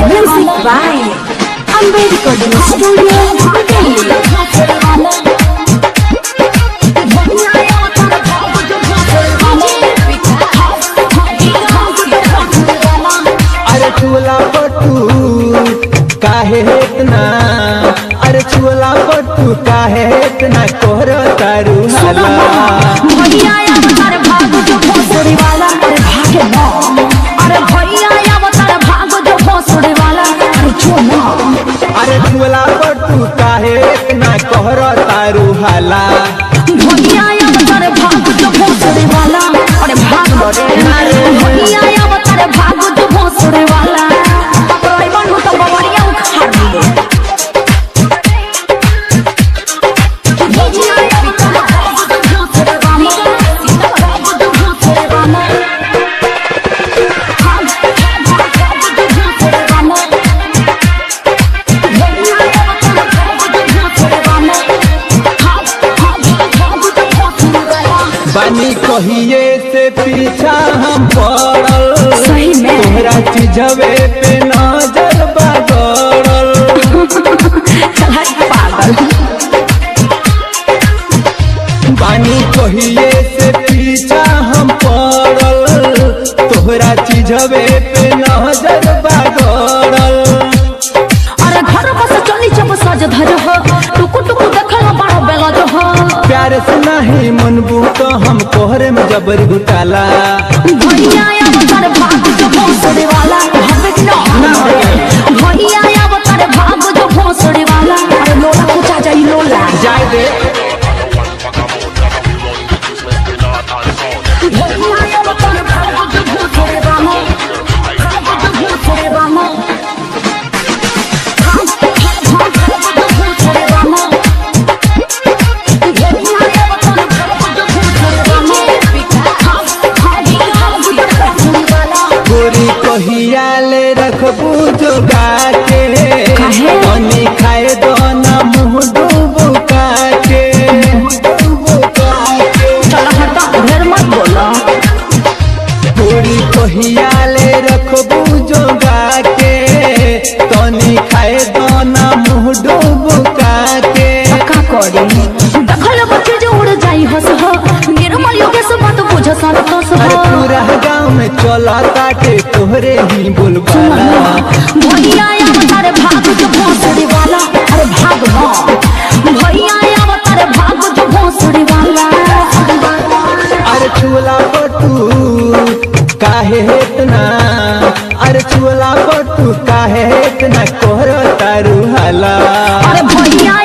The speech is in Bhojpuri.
Music by Amber Recording Studio, Delhi. अरे चूला पटू काहे इतना, अरे चूला पटू काहे इतना कोहर तारू हाला। भैया अवतार भाग जो भोसड़ी वाला, अरे भागे ना, अरे भैया अवतार भाग जो भोसड़ी वाला, अरे जो ना। अरे चूला पटू काहे इतना कोहर तारू हाला। भैया अवतार भाग जो भोसड़ी वाला, अरे भाग लो रे। भैया अवतार भाग जो भोसड़ी वाला, अरे बन तो बवरिया उखाड़ लो। बानी कहिए से पीछा हम पड़ल, सही में तोहरा चीजवे पे नजर बगड़ल। पागल बानी कहिए से पीछा हम पड़ल, तोहरा चीजवे पे नजर बगड़ल। अरे घर बस चली जब सज धज हो, टुकु टुकु देखल बड़ा बेलज हो। प्यार से नहीं मनबू तो हम कोहरे में जबर घुटाला। भैया अवतार भाग जो भोसड़ी वाला, हबे ना भैया अवतार भाग जो भोसड़ी वाला, अरे लोला कुचा जाई लोला जाए दे। भैया अवतार भाग जो भोसड़ी वाला, भाग जो भोसड़ी वाला, गोरी कहिया ले रखबू जोगा के, पानी खाए दो ना मुँह डूबुका के। चलो हटा ढेर मत बोलो। गोरी कहिया ले रखबू जोगा के, पानी खाए दो ना मुँह डूबुका के। का करी देखल बच्चे जो उड़ जाई हंस हो, निर्मल योगेश बात बुझ संतोष अरे हो। पूरा गाँव में चला काटे तोहरे ही बोलबाला। भैया अवतार भाग जो भोसड़ी वाला, अरे भाग ना भैया अवतार भाग जो भोसड़ी वाला। अरे चूला पटू काहे इतना, अरे चूला पटू काहे इतना कोहर तारू हाला। अरे भैया